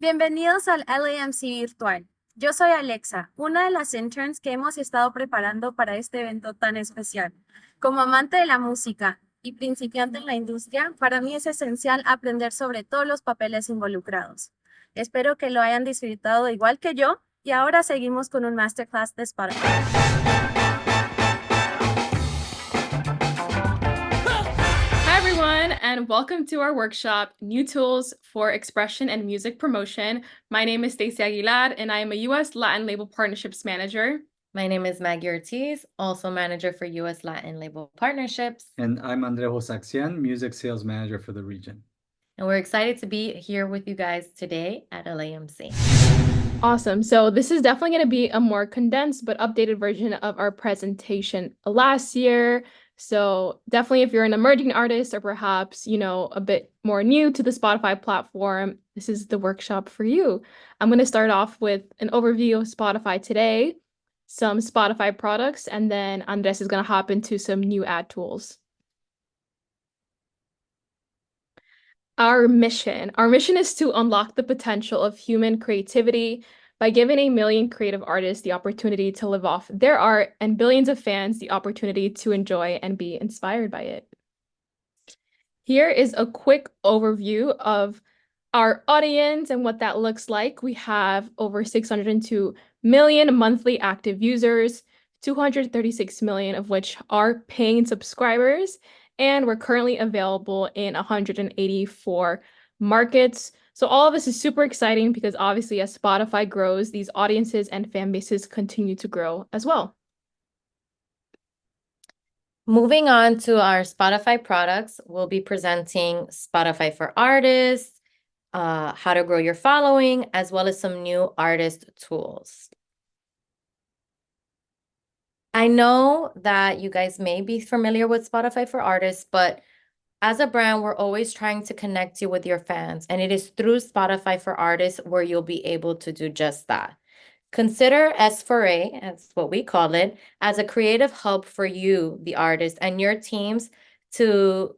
Bienvenidos al LAMC virtual. Yo soy Alexa, una de las interns que hemos estado preparando para este evento tan especial. Como amante de la música y principiante en la industria, para mí es esencial aprender sobre todos los papeles involucrados. Espero que lo hayan disfrutado igual que yo y ahora seguimos con un masterclass de Spotify. Hi, everyone, and welcome to our workshop, New Tools for Expression and Music Promotion. My name is Stacy Aguilar, and I am a U.S. Latin Label Partnerships Manager. My name is Maggie Ortiz, also manager for U.S. Latin Label Partnerships. And I'm Boutsaktsian, music sales manager for the region. And we're excited to be here with you guys today at LAMC. Awesome. So this is definitely going to be a more condensed but updated version of our presentation last year. So definitely if you're an emerging artist or perhaps, a bit more new to the Spotify platform, this is the workshop for you. I'm going to start off with an overview of Spotify today, some Spotify products, and then Andres is going to hop into some new ad tools. Our mission is to unlock the potential of human creativity by giving 1 million creative artists the opportunity to live off their art and billions of fans the opportunity to enjoy and be inspired by it. Here is a quick overview of our audience and what that looks like. We have over 602 million monthly active users, 236 million of which are paying subscribers, and we're currently available in 184 markets. So all of this is super exciting because obviously as Spotify grows, these audiences and fan bases continue to grow as well. Moving on to our Spotify products, we'll be presenting Spotify for Artists, how to grow your following, as well as some new artist tools. I know that you guys may be familiar with Spotify for Artists, but as a brand, we're always trying to connect you with your fans, and it is through Spotify for Artists where you'll be able to do just that. Consider S4A, that's what we call it, as a creative hub for you, the artist, and your teams to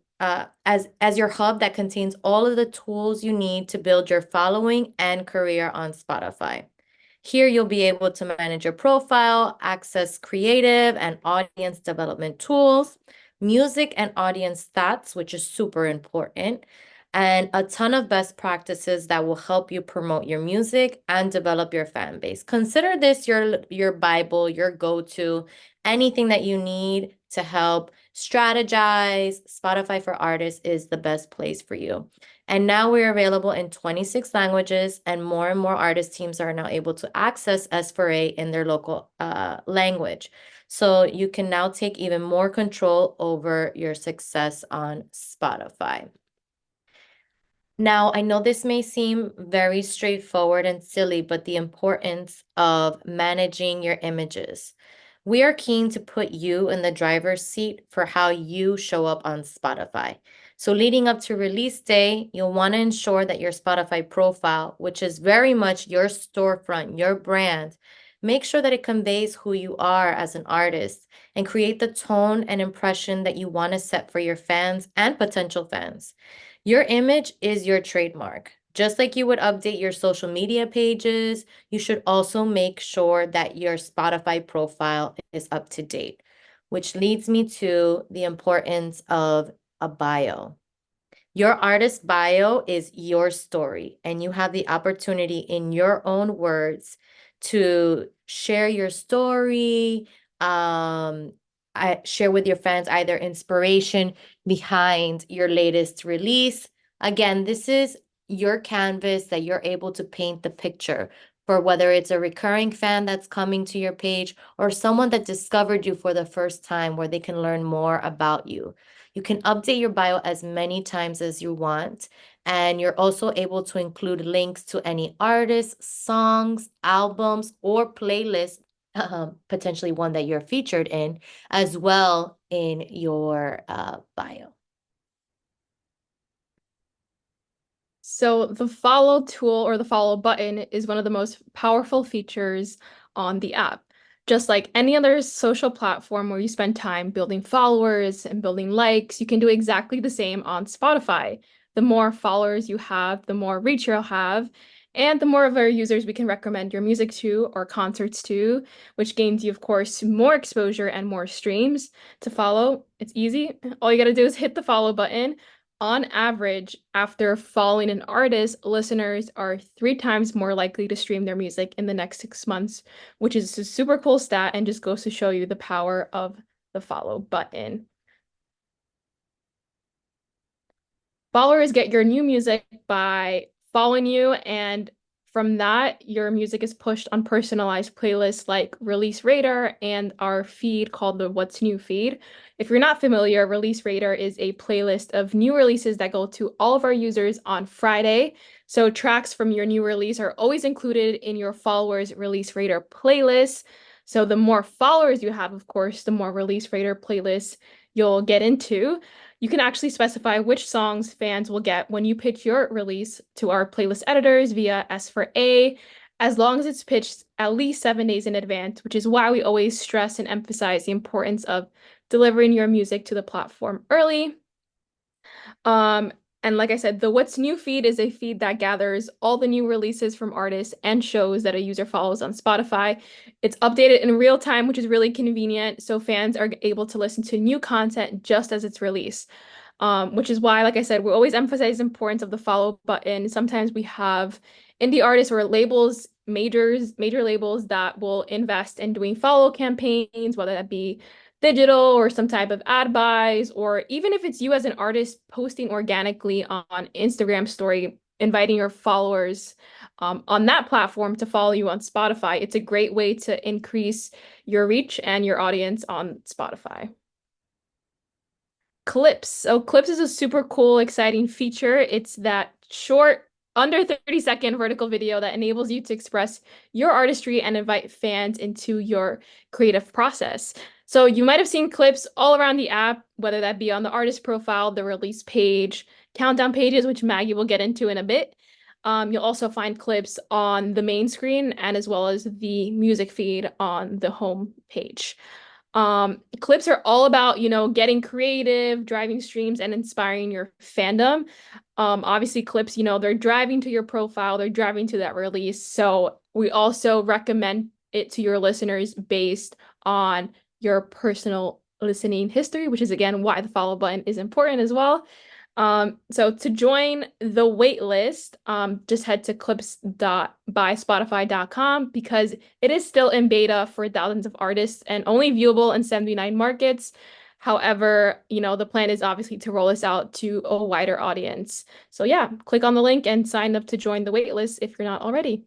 as your hub that contains all of the tools you need to build your following and career on Spotify. Here, you'll be able to manage your profile, access creative and audience development tools, music and audience stats, which is super important, and a ton of best practices that will help you promote your music and develop your fan base. Consider this your Bible, your go-to, anything that you need to help strategize. Spotify for Artists is the best place for you. And now we're available in 26 languages, and more artist teams are now able to access S4A in their local language. So you can now take even more control over your success on Spotify. Now, I know this may seem very straightforward and silly, but the importance of managing your images. We are keen to put you in the driver's seat for how you show up on Spotify. So leading up to release day, you'll want to ensure that your Spotify profile, which is very much your storefront, your brand, make sure that it conveys who you are as an artist and create the tone and impression that you want to set for your fans and potential fans. Your image is your trademark. Just like you would update your social media pages, you should also make sure that your Spotify profile is up to date, which leads me to the importance of a bio. Your artist bio is your story, and you have the opportunity in your own words to share your story, share with your fans either inspiration behind your latest release. Again, this is your canvas that you're able to paint the picture for whether it's a recurring fan that's coming to your page or someone that discovered you for the first time where they can learn more about you. You can update your bio as many times as you want, and you're also able to include links to any artists, songs, albums, or playlists, potentially one that you're featured in, as well in your bio. So the follow tool or the follow button is one of the most powerful features on the app. Just like any other social platform where you spend time building followers and building likes, you can do exactly the same on Spotify. The more followers you have, the more reach you'll have. And the more of our users we can recommend your music to or concerts to, which gains you, of course, more exposure and more streams to follow. It's easy. All you got to do is hit the follow button. On average, after following an artist, listeners are 3 times more likely to stream their music in the next 6 months, which is a super cool stat and just goes to show you the power of the follow button. Followers get your new music by following you, and from that, your music is pushed on personalized playlists like Release Radar and our feed called the What's New feed. If you're not familiar, Release Radar is a playlist of new releases that go to all of our users on Friday. So tracks from your new release are always included in your followers' Release Radar playlist. So the more followers you have, of course, the more Release Radar playlists you'll get into. You can actually specify which songs fans will get when you pitch your release to our playlist editors via S4A, as long as it's pitched at least 7 days in advance, which is why we always stress and emphasize the importance of delivering your music to the platform early. And like I said, the What's New feed is a feed that gathers all the new releases from artists and shows that a user follows on Spotify. It's updated in real time, which is really convenient, so fans are able to listen to new content just as it's released. Which is why, like I said, we always emphasize the importance of the follow button. Sometimes we have indie artists or labels, major labels that will invest in doing follow campaigns, whether that be digital or some type of ad buys, or even if it's you as an artist posting organically on Instagram story, inviting your followers on that platform to follow you on Spotify. It's a great way to increase your reach and your audience on Spotify. Clips. So Clips is a super cool, exciting feature. It's that short, under 30-second vertical video that enables you to express your artistry and invite fans into your creative process. So you might have seen clips all around the app, whether that be on the artist profile, the release page, countdown pages, which Maggie will get into in a bit. You'll also find clips on the main screen and as well as the music feed on the home page. Clips are all about, getting creative, driving streams, and inspiring your fandom. Obviously, clips, they're driving to your profile, they're driving to that release. So we also recommend it to your listeners based on your personal listening history, which is again why the follow button is important as well. So to join the wait list, just head to clips.byspotify.com because it is still in beta for thousands of artists and only viewable in 79 markets. However, the plan is obviously to roll this out to a wider audience. So yeah, click on the link and sign up to join the wait list if you're not already.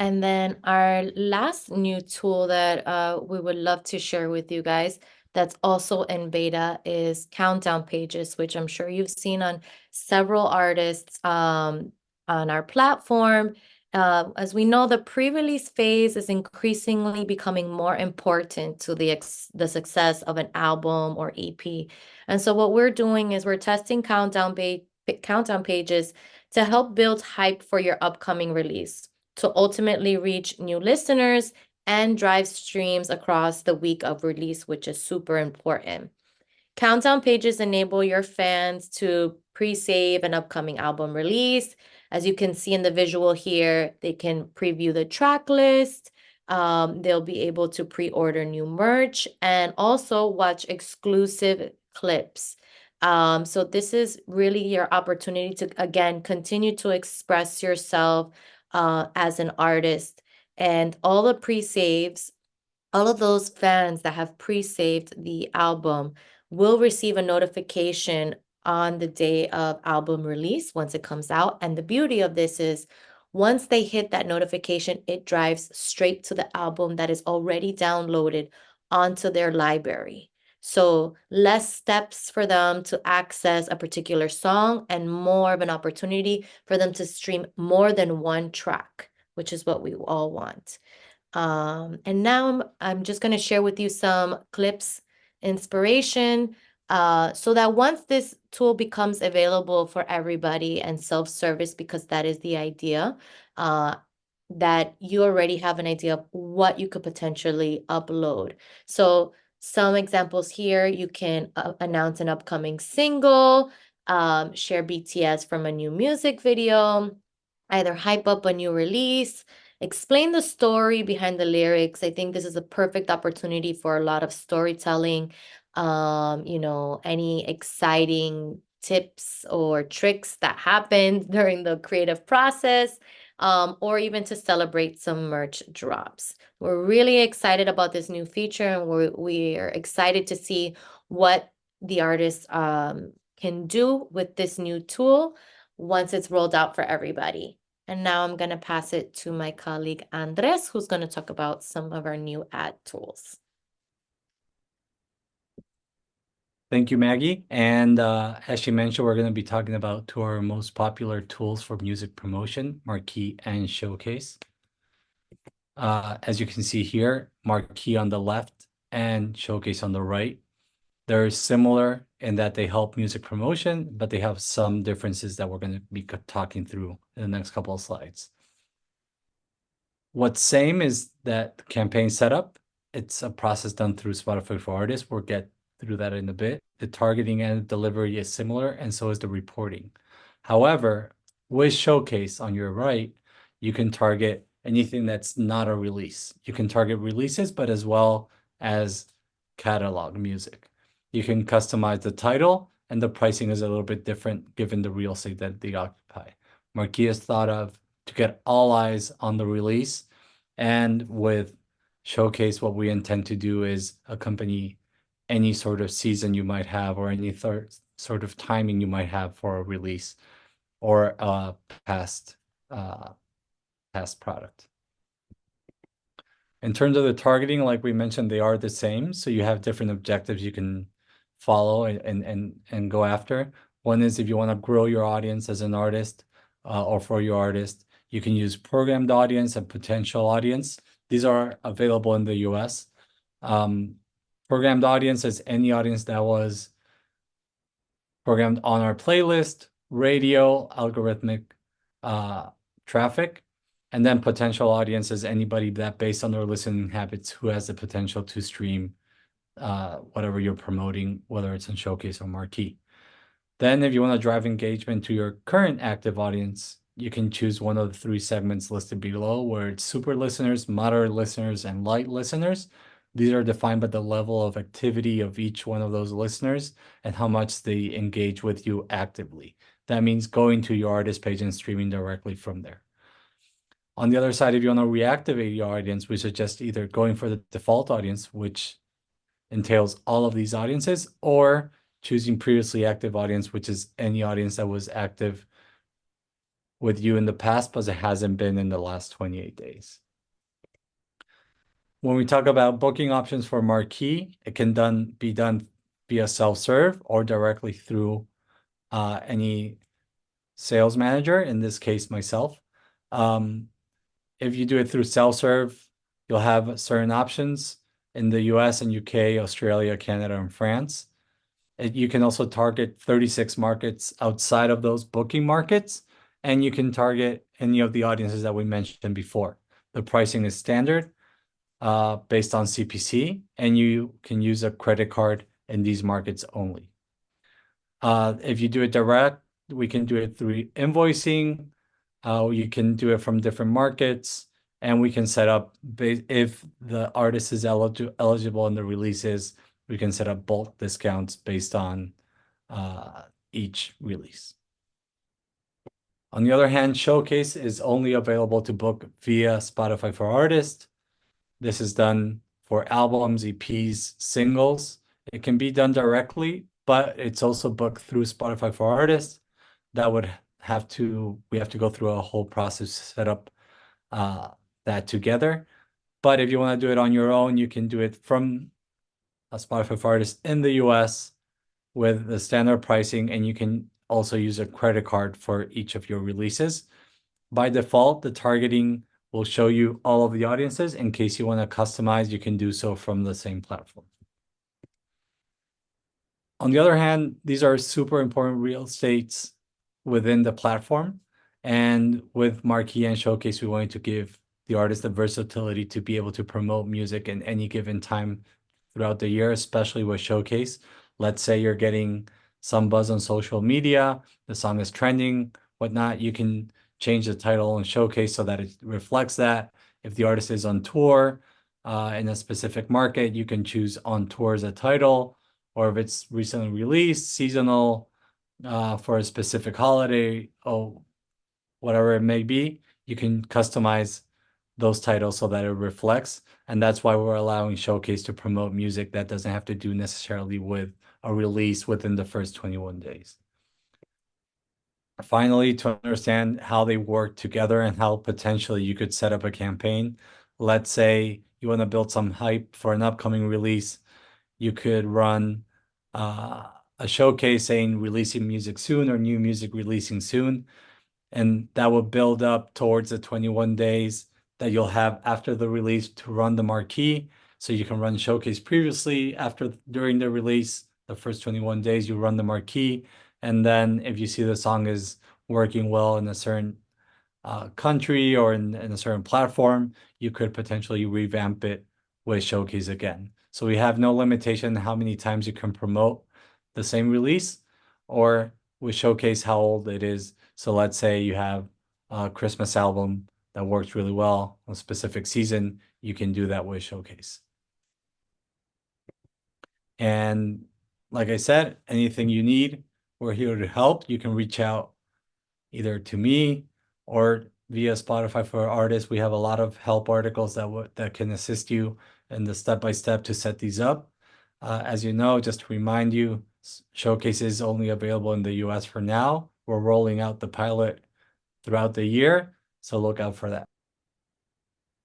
And then our last new tool that we would love to share with you guys that's also in beta is countdown pages, which I'm sure you've seen on several artists on our platform. As we know, the pre-release phase is increasingly becoming more important to the success of an album or EP. And so what we're doing is we're testing countdown pages to help build hype for your upcoming release, to ultimately reach new listeners and drive streams across the week of release, which is super important. Countdown pages enable your fans to pre-save an upcoming album release. As you can see in the visual here, they can preview the track list. They'll be able to pre-order new merch and also watch exclusive clips. So this is really your opportunity to, again, continue to express yourself as an artist. And all the pre-saves, all of those fans that have pre-saved the album will receive a notification on the day of album release once it comes out. And the beauty of this is once they hit that notification, it drives straight to the album that is already downloaded onto their library. So less steps for them to access a particular song and more of an opportunity for them to stream more than one track, which is what we all want. And now I'm just going to share with you some clips inspiration so that once this tool becomes available for everybody and self-service, because that is the idea, that you already have an idea of what you could potentially upload. So some examples here, you can announce an upcoming single, share BTS from a new music video, either hype up a new release, explain the story behind the lyrics. I think this is a perfect opportunity for a lot of storytelling. Any exciting tips or tricks that happened during the creative process, or even to celebrate some merch drops. We're really excited about this new feature, and we're excited to see what the artists can do with this new tool once it's rolled out for everybody. And now I'm going to pass it to my colleague Andres, who's going to talk about some of our new ad tools. Thank you, Maggie. And as she mentioned, we're going to be talking about two of our most popular tools for music promotion, Marquee and Showcase. As you can see here, Marquee on the left and Showcase on the right. They're similar in that they help music promotion, but they have some differences that we're going to be talking through in the next couple of slides. What's same is that campaign setup. It's a process done through Spotify for Artists. We'll get through that in a bit. The targeting and delivery is similar, and so is the reporting. However, with Showcase on your right, you can target anything that's not a release. You can target releases, but as well as catalog music. You can customize the title, and the pricing is a little bit different given the real estate that they occupy. Marquee is thought of to get all eyes on the release, and with Showcase, what we intend to do is accompany any sort of season you might have or any sort of timing you might have for a release or a past product. In terms of the targeting, like we mentioned, they are the same. So you have different objectives you can follow and go after. One is if you want to grow your audience as an artist or for your artist, you can use programmed audience and potential audience. These are available in the US. Programmed audience is any audience that was programmed on our playlist, radio, algorithmic traffic. And then potential audience is anybody that based on their listening habits who has the potential to stream whatever you're promoting, whether it's in Showcase or Marquee. Then if you want to drive engagement to your current active audience, you can choose one of the three segments listed below, where it's super listeners, moderate listeners, and light listeners. These are defined by the level of activity of each one of those listeners and how much they engage with you actively. That means going to your artist page and streaming directly from there. On the other side, if you want to reactivate your audience, we suggest either going for the default audience, which entails all of these audiences, or choosing previously active audience, which is any audience that was active with you in the past, but it hasn't been in the last 28 days. When we talk about booking options for Marquee, it can be done via self-serve or directly through any sales manager, in this case, myself. If you do it through self-serve, you'll have certain options in the US and UK, Australia, Canada, and France. You can also target 36 markets outside of those booking markets, and you can target any of the audiences that we mentioned before. The pricing is standard based on CPC, and you can use a credit card in these markets only. If you do it direct, we can do it through invoicing. You can do it from different markets, and we can set up, if the artist is eligible in the releases, we can set up bulk discounts based on each release. On the other hand, Showcase is only available to book via Spotify for Artists. This is done for albums, EPs, singles. It can be done directly, but it's also booked through Spotify for Artists. We have to go through a whole process to set up that together. But if you want to do it on your own, you can do it from a Spotify for Artists in the US with the standard pricing, and you can also use a credit card for each of your releases. By default, the targeting will show you all of the audiences. In case you want to customize, you can do so from the same platform. On the other hand, these are super important real estates within the platform. And with Marquee and Showcase, we wanted to give the artist the versatility to be able to promote music in any given time throughout the year, especially with Showcase. Let's say you're getting some buzz on social media, the song is trending, whatnot. You can change the title and showcase so that it reflects that. If the artist is on tour in a specific market, you can choose on tour as a title, or if it's recently released, seasonal for a specific holiday, or whatever it may be, you can customize those titles so that it reflects. And that's why we're allowing Showcase to promote music that doesn't have to do necessarily with a release within the first 21 days. Finally, to understand how they work together and how potentially you could set up a campaign. Let's say you want to build some hype for an upcoming release. You could run a showcase saying releasing music soon or new music releasing soon. And that will build up towards the 21 days that you'll have after the release to run the marquee. So you can run showcase previously, during the release, the first 21 days, you run the marquee. And then if you see the song is working well in a certain country or in a certain platform, you could potentially revamp it with showcase again. So we have no limitation how many times you can promote the same release, or with showcase how old it is. So let's say you have a Christmas album that works really well on a specific season, you can do that with showcase. And like I said, anything you need, we're here to help. You can reach out either to me or via Spotify for Artists. We have a lot of help articles that can assist you in the step-by-step to set these up. As you know, just to remind you, Showcase is only available in the US for now. We're rolling out the pilot throughout the year, so look out for that.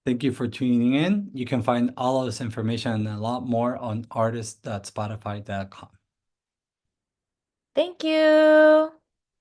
Thank you for tuning in. You can find all of this information and a lot more on artist.spotify.com. Thank you.